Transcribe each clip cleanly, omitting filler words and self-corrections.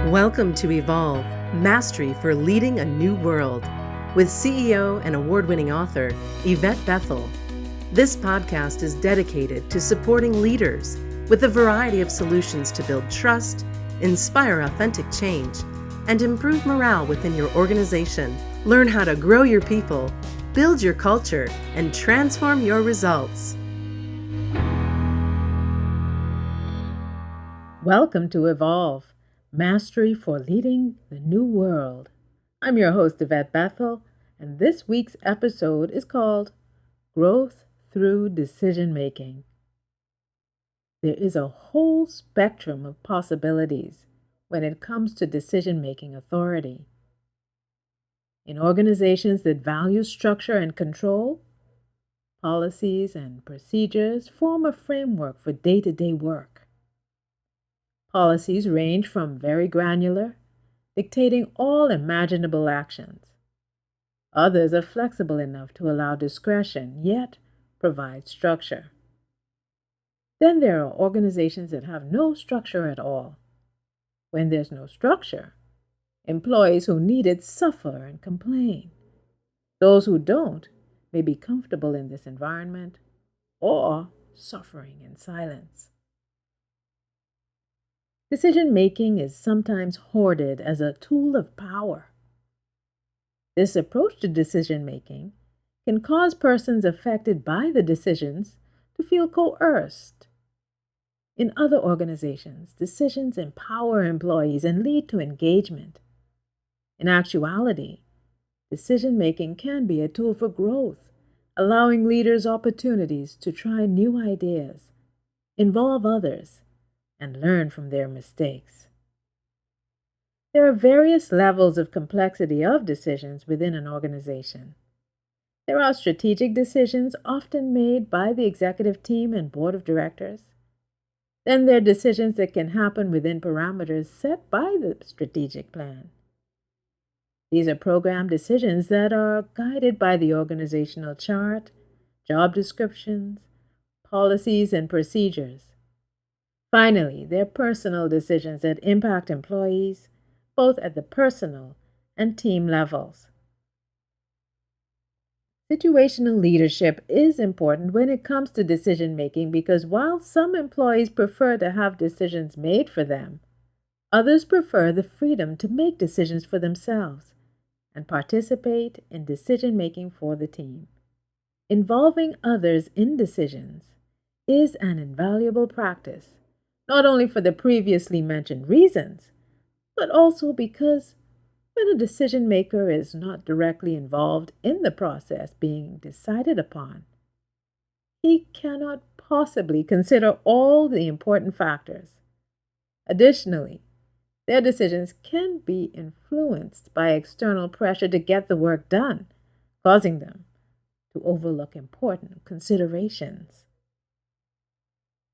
Welcome to Evolve, Mastery for Leading a New World, with CEO and award-winning author Yvette Bethel. This podcast is dedicated to supporting leaders with a variety of solutions to build trust, inspire authentic change, and improve morale within your organization. Learn how to grow your people, build your culture, and transform your results. Welcome to Evolve, Mastery for Leading the New World. I'm your host, Yvette Bethel, and this week's episode is called Growth Through Decision Making. There is a whole spectrum of possibilities when it comes to decision-making authority. In organizations that value structure and control, policies and procedures form a framework for day-to-day work. Policies range from very granular, dictating all imaginable actions. Others are flexible enough to allow discretion, yet provide structure. Then there are organizations that have no structure at all. When there's no structure, employees who need it suffer and complain. Those who don't may be comfortable in this environment or suffering in silence. Decision-making is sometimes hoarded as a tool of power. This approach to decision-making can cause persons affected by the decisions to feel coerced. In other organizations, decisions empower employees and lead to engagement. In actuality, decision-making can be a tool for growth, allowing leaders opportunities to try new ideas, involve others, and learn from their mistakes. There are various levels of complexity of decisions within an organization. There are strategic decisions often made by the executive team and board of directors. Then there are decisions that can happen within parameters set by the strategic plan. These are program decisions that are guided by the organizational chart, job descriptions, policies, and procedures. Finally, there are personal decisions that impact employees, both at the personal and team levels. Situational leadership is important when it comes to decision-making because while some employees prefer to have decisions made for them, others prefer the freedom to make decisions for themselves and participate in decision-making for the team. Involving others in decisions is an invaluable practice, not only for the previously mentioned reasons, but also because when a decision maker is not directly involved in the process being decided upon, he cannot possibly consider all the important factors. Additionally, their decisions can be influenced by external pressure to get the work done, causing them to overlook important considerations.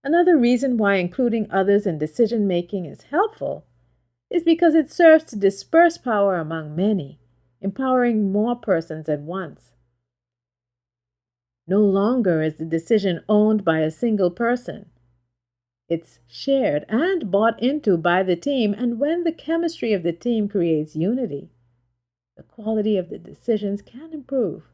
Another reason why including others in decision-making is helpful is because it serves to disperse power among many, empowering more persons at once. No longer is the decision owned by a single person. It's shared and bought into by the team, and when the chemistry of the team creates unity, the quality of the decisions can improve.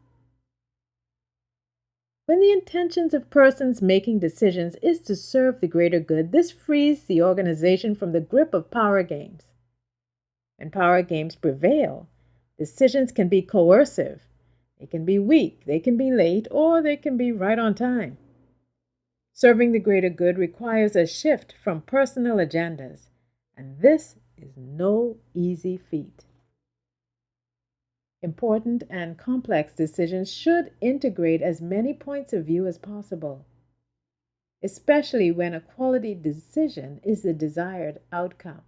When the intentions of persons making decisions is to serve the greater good, this frees the organization from the grip of power games. When power games prevail, decisions can be coercive. They can be weak, they can be late, or they can be right on time. Serving the greater good requires a shift from personal agendas, and this is no easy feat. Important and complex decisions should integrate as many points of view as possible, especially when a quality decision is the desired outcome.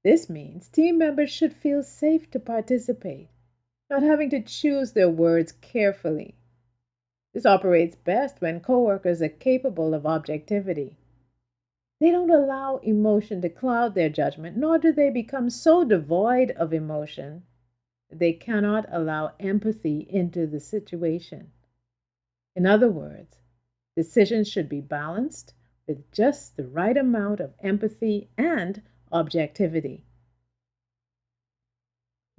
This means team members should feel safe to participate, not having to choose their words carefully. This operates best when coworkers are capable of objectivity. They don't allow emotion to cloud their judgment, nor do they become so devoid of emotion they cannot allow empathy into the situation. In other words, decisions should be balanced with just the right amount of empathy and objectivity.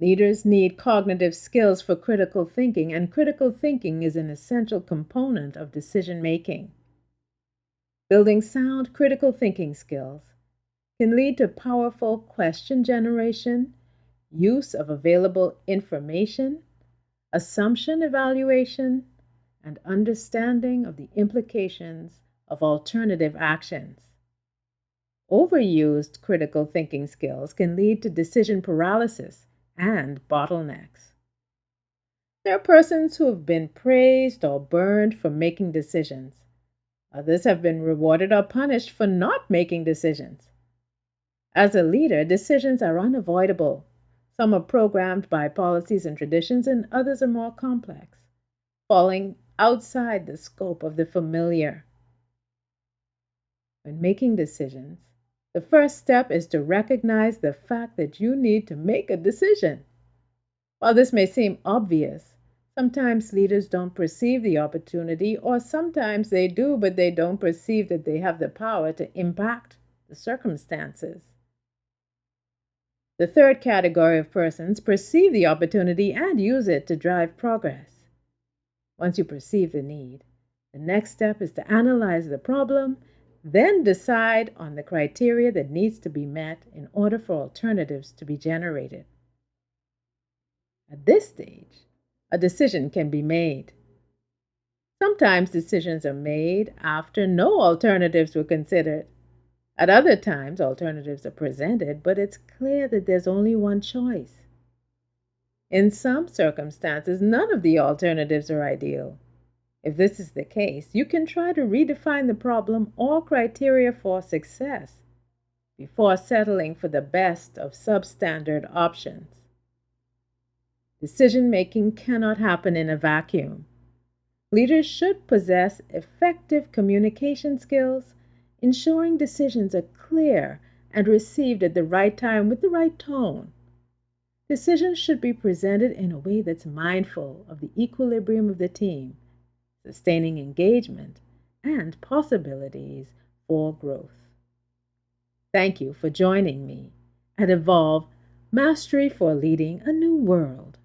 Leaders need cognitive skills for critical thinking, and critical thinking is an essential component of decision making. Building sound critical thinking skills can lead to powerful question generation, use of available information, assumption evaluation, and understanding of the implications of alternative actions. Overused critical thinking skills can lead to decision paralysis and bottlenecks. There are persons who have been praised or burned for making decisions. Others have been rewarded or punished for not making decisions. As a leader, decisions are unavoidable. Some are programmed by policies and traditions, and others are more complex, falling outside the scope of the familiar. When making decisions, the first step is to recognize the fact that you need to make a decision. While this may seem obvious, sometimes leaders don't perceive the opportunity, or sometimes they do, but they don't perceive that they have the power to impact the circumstances. The third category of persons perceive the opportunity and use it to drive progress. Once you perceive the need, the next step is to analyze the problem, then decide on the criteria that needs to be met in order for alternatives to be generated. At this stage, a decision can be made. Sometimes decisions are made after no alternatives were considered. At other times, alternatives are presented, but it's clear that there's only one choice. In some circumstances, none of the alternatives are ideal. If this is the case, you can try to redefine the problem or criteria for success before settling for the best of substandard options. Decision-making cannot happen in a vacuum. Leaders should possess effective communication skills, ensuring decisions are clear and received at the right time with the right tone. Decisions should be presented in a way that's mindful of the equilibrium of the team, sustaining engagement and possibilities for growth. Thank you for joining me at Evolve Mastery for Leading a New World.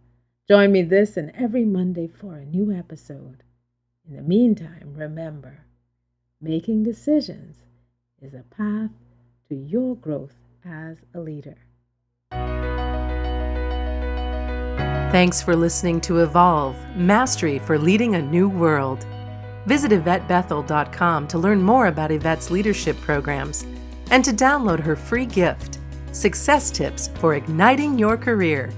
Join me this and every Monday for a new episode. In the meantime, remember, making decisions is a path to your growth as a leader. Thanks for listening to Evolve Mastery for Leading a New World. Visit YvetteBethel.com to learn more about Yvette's leadership programs and to download her free gift, Success Tips for Igniting Your Career.